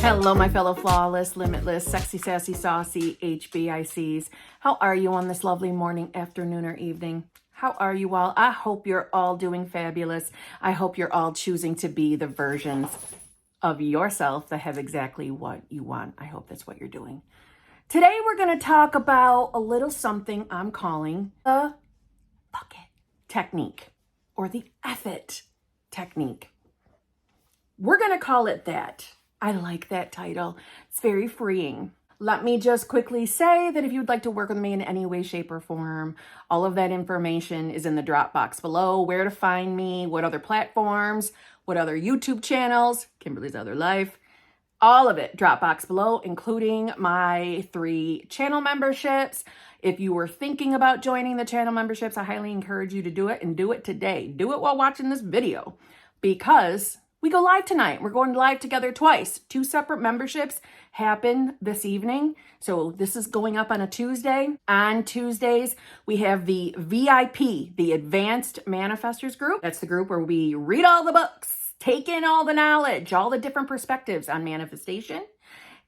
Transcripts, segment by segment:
Hello, my fellow flawless, limitless, sexy, sassy, saucy HBICs. How are you on this lovely morning, afternoon, or evening? How are you all? I hope you're all doing fabulous. I hope you're all choosing to be the versions of yourself that have exactly what you want. I hope that's what you're doing. Today, we're going to talk about a little something I'm calling the bucket technique or the effort technique. We're going to call it that. I like that title. It's very freeing. Let me just quickly say that if you'd like to work with me in any way, shape, or form, all of that information is in the Dropbox below. Where to find me, what other platforms, what other YouTube channels, Kimberly's Other Life, all of it, Dropbox below, including my 3 channel memberships. If you were thinking about joining the channel memberships, I highly encourage you to do it and do it today. Do it while watching this video because we go live tonight. We're going live together twice. 2 separate memberships happen this evening. So this is going up on a Tuesday. On Tuesdays, we have the VIP, the Advanced Manifestors group. That's the group where we read all the books, take in all the knowledge, all the different perspectives on manifestation.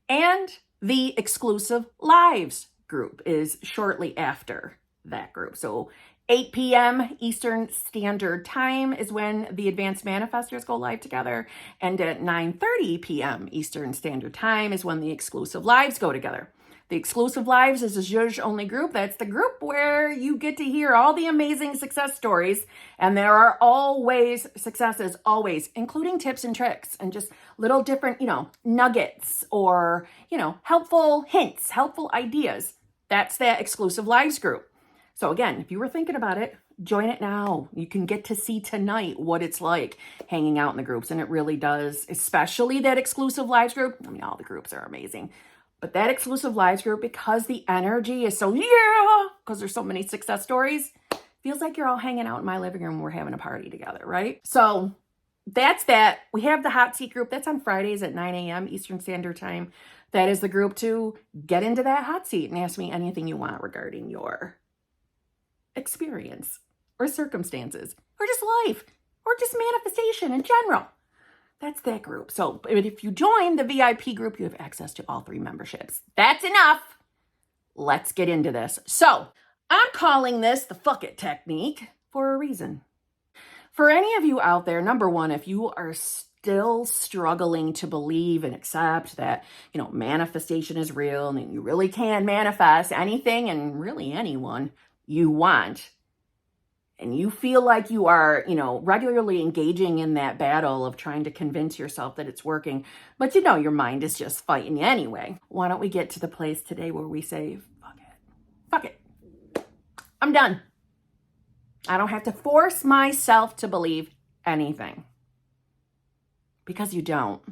And the Exclusive Lives group is shortly after that group. So 8 p.m. Eastern Standard Time is when the Advanced Manifestors go live together. And at 9:30 p.m. Eastern Standard Time is when the Exclusive Lives go together. The Exclusive Lives is a judge-only group. That's the group where you get to hear all the amazing success stories. And there are always successes, always, including tips and tricks and just little different, nuggets or, helpful hints, helpful ideas. That's that Exclusive Lives group. So again, if you were thinking about it, join it now. You can get to see tonight what it's like hanging out in the groups. And it really does, especially that Exclusive Lives group. I mean, all the groups are amazing. But that Exclusive Lives group, because the energy is so, because there's so many success stories, feels like you're all hanging out in my living room. We're having a party together, right? So that's that. We have the Hot Seat group. That's on Fridays at 9 a.m. Eastern Standard Time. That is the group to get into that hot seat and ask me anything you want regarding your experience or circumstances or just life or just manifestation in general. That's that group. So if you join the VIP group, you have access to all 3 memberships. That's enough. Let's get into this. So I'm calling this the fuck it technique for a reason. For any of you out there, number one, if you are still struggling to believe and accept that, manifestation is real and you really can manifest anything and really anyone you want, and you feel like you are, regularly engaging in that battle of trying to convince yourself that it's working, but your mind is just fighting you anyway. Why don't we get to the place today where we say, fuck it. I'm done. I don't have to force myself to believe anything. Because you don't.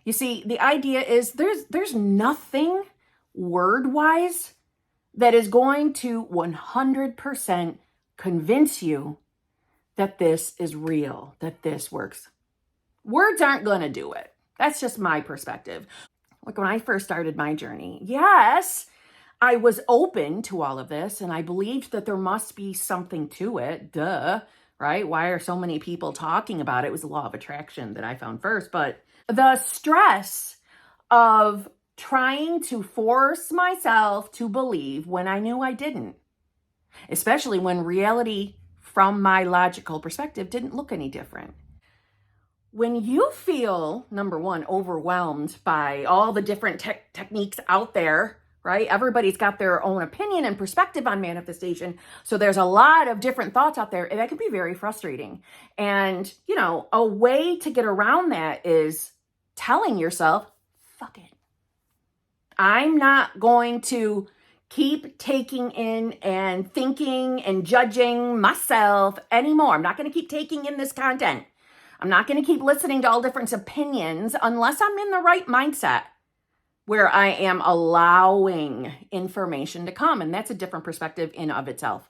You see, the idea is there's nothing word-wise that is going to 100% convince you that this is real, that this works. Words aren't going to do it. That's just my perspective. Like when I first started my journey, yes, I was open to all of this and I believed that there must be something to it. Duh, right? Why are so many people talking about it? It was the law of attraction that I found first. But the stress of trying to force myself to believe when I knew I didn't, especially when reality from my logical perspective didn't look any different. When you feel, number one, overwhelmed by all the different techniques out there, right? Everybody's got their own opinion and perspective on manifestation. So there's a lot of different thoughts out there, and that can be very frustrating. And, a way to get around that is telling yourself, fuck it. I'm not going to keep taking in and thinking and judging myself anymore. I'm not going to keep taking in this content. I'm not going to keep listening to all different opinions unless I'm in the right mindset where I am allowing information to come. And that's a different perspective in of itself.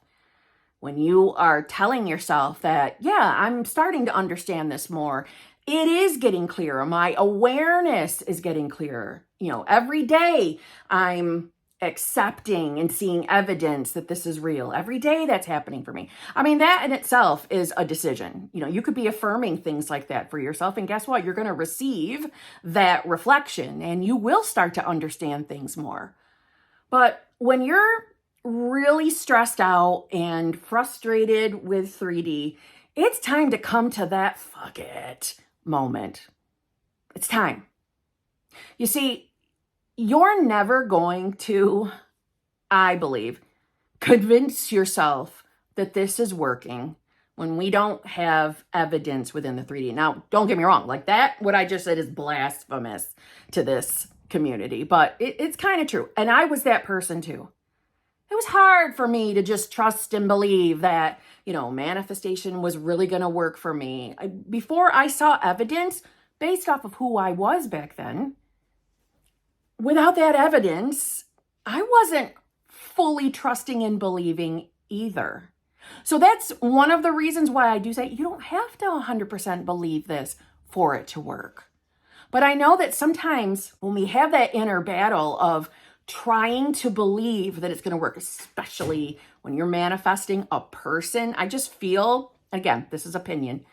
When you are telling yourself that, I'm starting to understand this more. It is getting clearer. My awareness is getting clearer. Every day I'm accepting and seeing evidence that this is real. Every day that's happening for me. I mean, that in itself is a decision. You know, you could be affirming things like that for yourself, and guess what? You're going to receive that reflection and you will start to understand things more. But when you're really stressed out and frustrated with 3D, it's time to come to that fuck it moment. It's time. You see, you're never going to, I believe, convince yourself that this is working when we don't have evidence within the 3D. Now, don't get me wrong, like that, what I just said is blasphemous to this community, but it's kind of true. And I was that person too. It was hard for me to just trust and believe that, you know, manifestation was really going to work for me. Before I saw evidence based off of who I was back then, without that evidence, I wasn't fully trusting and believing either. So that's one of the reasons why I do say you don't have to 100% believe this for it to work. But I know that sometimes when we have that inner battle of trying to believe that it's going to work, especially when you're manifesting a person, I just feel, again, this is opinion,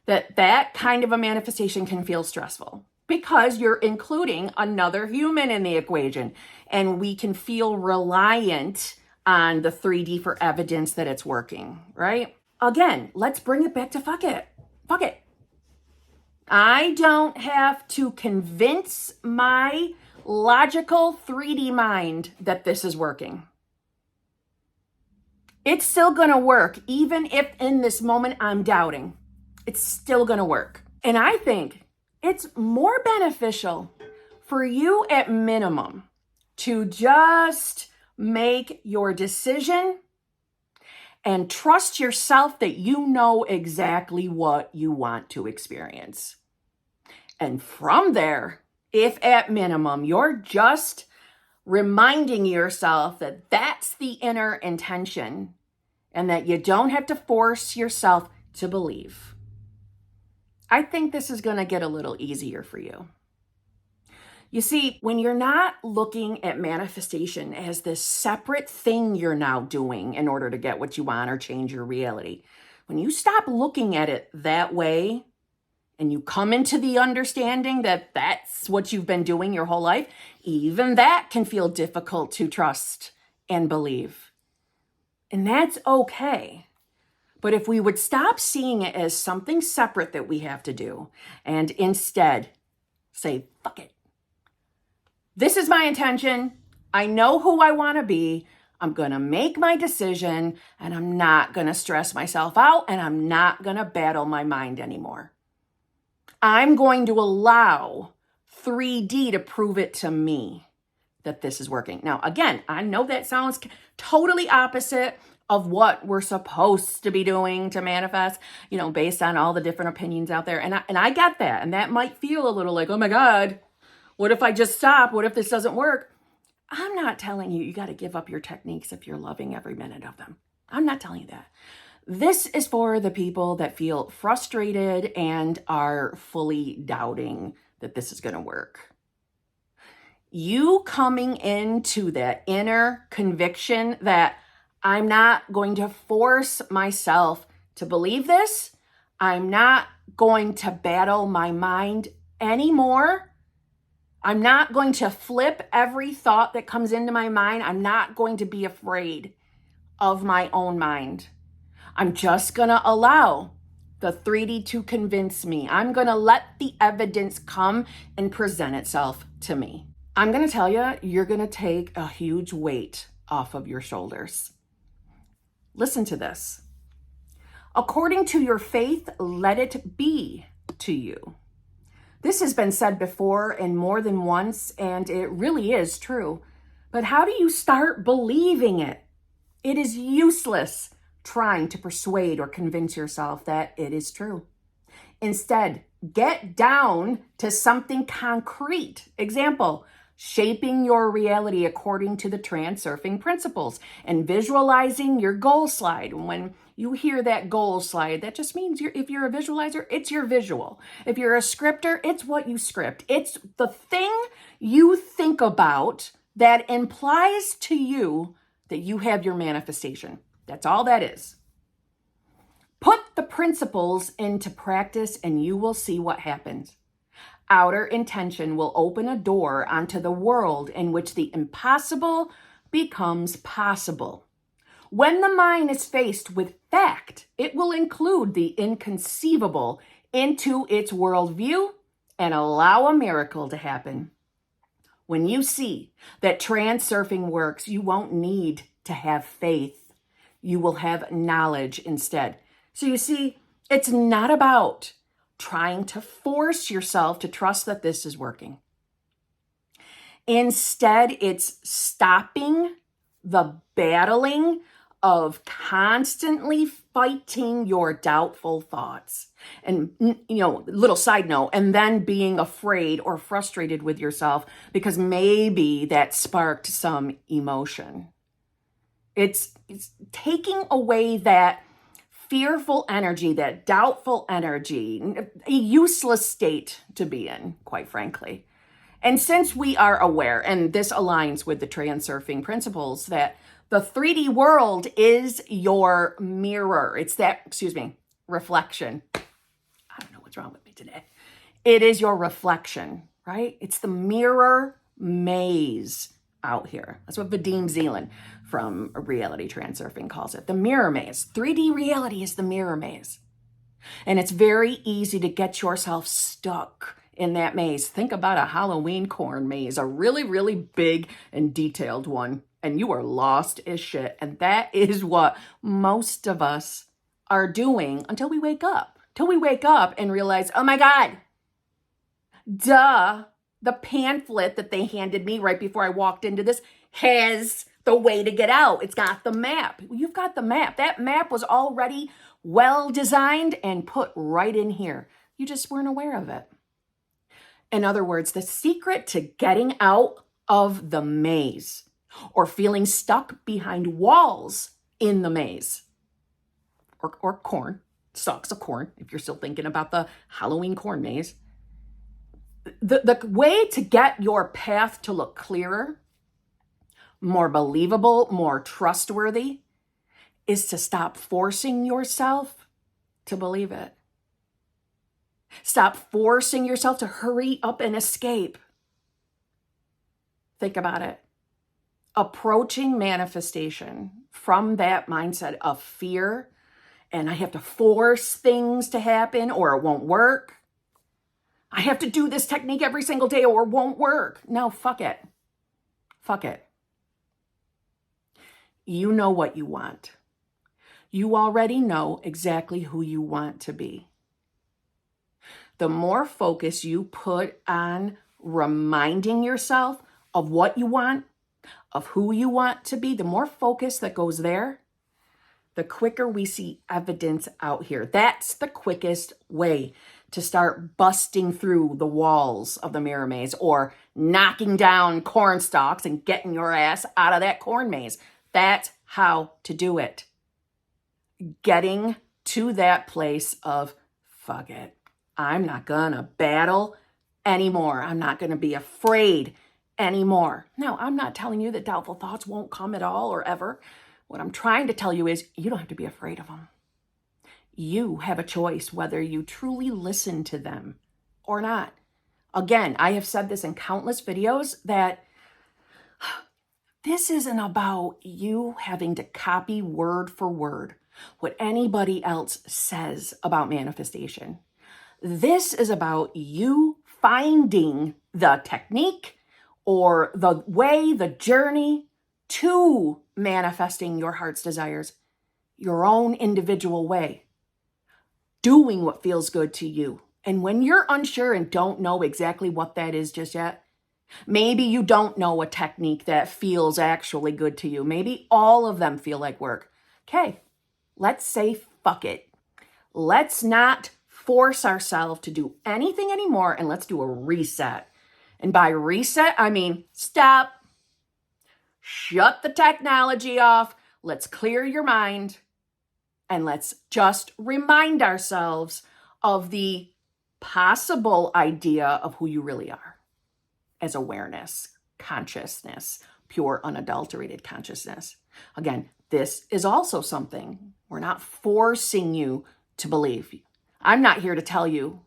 that kind of a manifestation can feel stressful because you're including another human in the equation, and we can feel reliant on the 3D for evidence that it's working, right? Again, let's bring it back to fuck it. Fuck it. I don't have to convince my logical 3D mind that this is working. It's still going to work, even if in this moment I'm doubting. It's still going to work. And I think it's more beneficial for you at minimum to just make your decision and trust yourself that you know exactly what you want to experience. And from there, if at minimum you're just reminding yourself that that's the inner intention and that you don't have to force yourself to believe, I think this is going to get a little easier for you. You see, when you're not looking at manifestation as this separate thing you're now doing in order to get what you want or change your reality, when you stop looking at it that way and you come into the understanding that that's what you've been doing your whole life, even that can feel difficult to trust and believe. And that's okay. But if we would stop seeing it as something separate that we have to do and instead say, fuck it. This is my intention. I know who I want to be. I'm going to make my decision, and I'm not going to stress myself out, and I'm not going to battle my mind anymore. I'm going to allow 3D to prove it to me that this is working. Now, again, I know that sounds totally opposite of what we're supposed to be doing to manifest, you know, based on all the different opinions out there. And I get that. And that might feel a little like, oh my God, what if I just stop? What if this doesn't work? I'm not telling you got to give up your techniques if you're loving every minute of them. I'm not telling you that. This is for the people that feel frustrated and are fully doubting that this is going to work. You coming into that inner conviction that I'm not going to force myself to believe this. I'm not going to battle my mind anymore. I'm not going to flip every thought that comes into my mind. I'm not going to be afraid of my own mind. I'm just going to allow the 3D to convince me. I'm going to let the evidence come and present itself to me. I'm going to tell you, you're going to take a huge weight off of your shoulders. Listen to this. According to your faith, let it be to you. This has been said before and more than once, and it really is true. But how do you start believing it? It is useless trying to persuade or convince yourself that it is true. Instead, get down to something concrete. Example, shaping your reality according to the transurfing principles and visualizing your goal slide. When you hear that goal slide, that just means if you're a visualizer, it's your visual. If you're a scripter, it's what you script. It's the thing you think about that implies to you that you have your manifestation. That's all that is. Put the principles into practice and you will see what happens. Outer intention will open a door onto the world in which the impossible becomes possible. When the mind is faced with fact, it will include the inconceivable into its worldview and allow a miracle to happen. When you see that transurfing works, you won't need to have faith. You will have knowledge instead. So you see, it's not about trying to force yourself to trust that this is working. Instead, it's stopping the battling of constantly fighting your doubtful thoughts. And, little side note, and then being afraid or frustrated with yourself because maybe that sparked some emotion. It's taking away that fearful energy, that doubtful energy, a useless state to be in, quite frankly. And since we are aware, and this aligns with the transurfing principles, that the 3D world is your mirror. It's that, reflection. I don't know what's wrong with me today. It is your reflection, right? It's the mirror maze out here. That's what Vadim Zeland from Reality Transurfing calls it. The mirror maze. 3D reality is the mirror maze. And it's very easy to get yourself stuck in that maze. Think about a Halloween corn maze, a really, really big and detailed one, and you are lost as shit. And that is what most of us are doing until we wake up. Till we wake up and realize, oh my God, duh, the pamphlet that they handed me right before I walked into this has the way to get out. It's got the map. You've got the map. That map was already well designed and put right in here. You just weren't aware of it. In other words, the secret to getting out of the maze or feeling stuck behind walls in the maze or corn, stalks of corn, if you're still thinking about the Halloween corn maze, the way to get your path to look clearer, more believable, more trustworthy, is to stop forcing yourself to believe it. Stop forcing yourself to hurry up and escape. Think about it. Approaching manifestation from that mindset of fear, and I have to force things to happen or it won't work. I have to do this technique every single day or it won't work. No, fuck it. Fuck it. You know what you want. You already know exactly who you want to be. The more focus you put on reminding yourself of what you want, of who you want to be, the more focus that goes there, the quicker we see evidence out here. That's the quickest way to start busting through the walls of the mirror maze or knocking down corn stalks and getting your ass out of that corn maze. That's how to do it. Getting to that place of, fuck it. I'm not gonna battle anymore. I'm not gonna be afraid anymore. No, I'm not telling you that doubtful thoughts won't come at all or ever. What I'm trying to tell you is you don't have to be afraid of them. You have a choice whether you truly listen to them or not. Again, I have said this in countless videos that this isn't about you having to copy word for word what anybody else says about manifestation. This is about you finding the technique or the way, the journey to manifesting your heart's desires, your own individual way, doing what feels good to you. And when you're unsure and don't know exactly what that is just yet, maybe you don't know a technique that feels actually good to you. Maybe all of them feel like work. Okay, let's say fuck it. Let's not force ourselves to do anything anymore, and let's do a reset. And by reset, I mean stop, shut the technology off, let's clear your mind, and let's just remind ourselves of the possible idea of who you really are as awareness, consciousness, pure unadulterated consciousness. Again, this is also something we're not forcing you to believe. I'm not here to tell you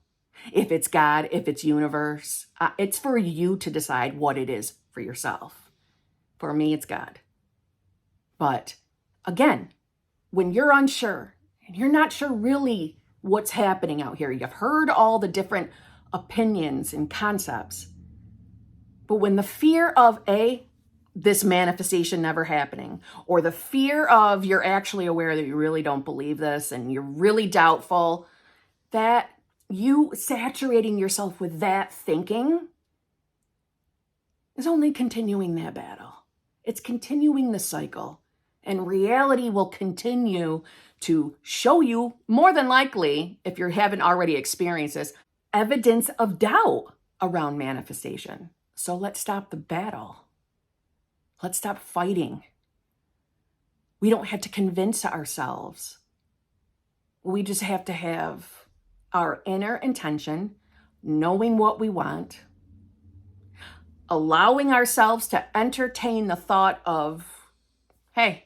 if it's God, if it's universe. It's for you to decide what it is for yourself. For me, it's God. But again, when you're unsure and you're not sure really what's happening out here, you've heard all the different opinions and concepts. But when the fear of this manifestation never happening, or the fear of you're actually aware that you really don't believe this and you're really doubtful, that you saturating yourself with that thinking is only continuing that battle. It's continuing the cycle. And reality will continue to show you, more than likely, if you haven't already experienced this, evidence of doubt around manifestation. So let's stop the battle. Let's stop fighting. We don't have to convince ourselves. We just have to have our inner intention, knowing what we want, allowing ourselves to entertain the thought of, hey,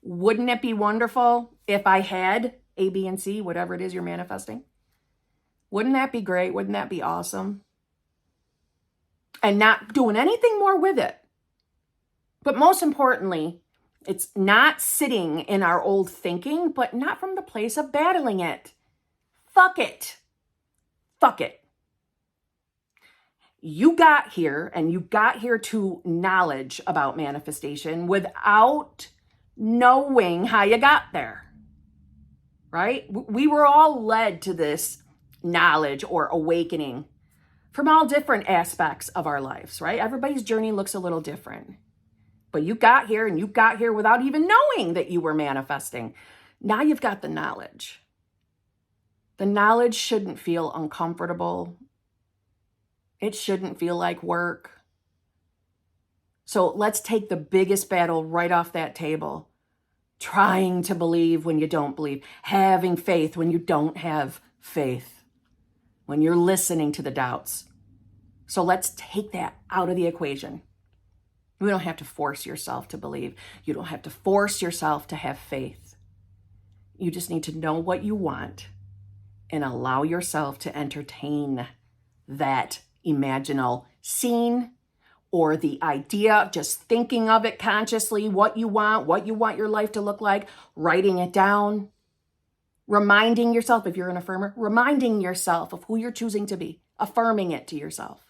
wouldn't it be wonderful if I had A, B, and C, whatever it is you're manifesting? Wouldn't that be great? Wouldn't that be awesome? And not doing anything more with it. But most importantly, it's not sitting in our old thinking, but not from the place of battling it. Fuck it. Fuck it. You got here, and you got here to knowledge about manifestation without knowing how you got there, right? We were all led to this knowledge or awakening from all different aspects of our lives, right? Everybody's journey looks a little different. But you got here, and you got here without even knowing that you were manifesting. Now you've got the knowledge. The knowledge shouldn't feel uncomfortable. It shouldn't feel like work. So let's take the biggest battle right off that table. Trying to believe when you don't believe. Having faith when you don't have faith. When you're listening to the doubts. So let's take that out of the equation. You don't have to force yourself to believe. You don't have to force yourself to have faith. You just need to know what you want and allow yourself to entertain that imaginal scene or the idea of just thinking of it consciously, what you want your life to look like, writing it down, reminding yourself, if you're an affirmer, reminding yourself of who you're choosing to be, affirming it to yourself.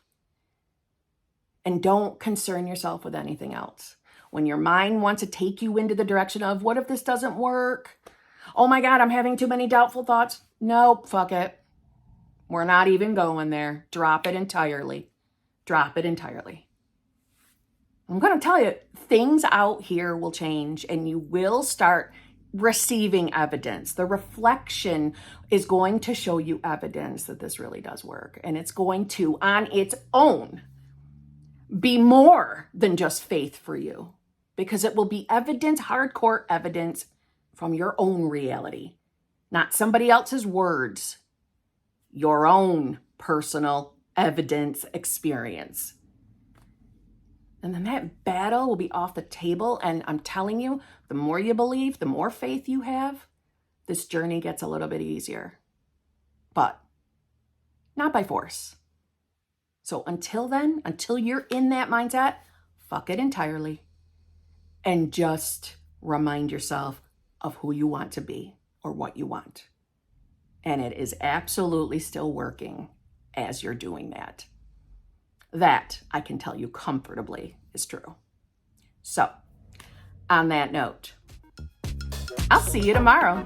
And don't concern yourself with anything else. When your mind wants to take you into the direction of, what if this doesn't work? Oh my God, I'm having too many doubtful thoughts. Nope, fuck it. We're not even going there. Drop it entirely. Drop it entirely. I'm going to tell you, things out here will change and you will start receiving evidence. The reflection is going to show you evidence that this really does work. And it's going to, on its own, be more than just faith for you, because it will be evidence, hardcore evidence from your own reality, not somebody else's words, your own personal evidence experience. And then that battle will be off the table. And I'm telling you, the more you believe, the more faith you have, this journey gets a little bit easier, but not by force. So until then, until you're in that mindset, fuck it entirely. And just remind yourself of who you want to be or what you want. And it is absolutely still working as you're doing that. That, I can tell you comfortably, is true. So, on that note, I'll see you tomorrow.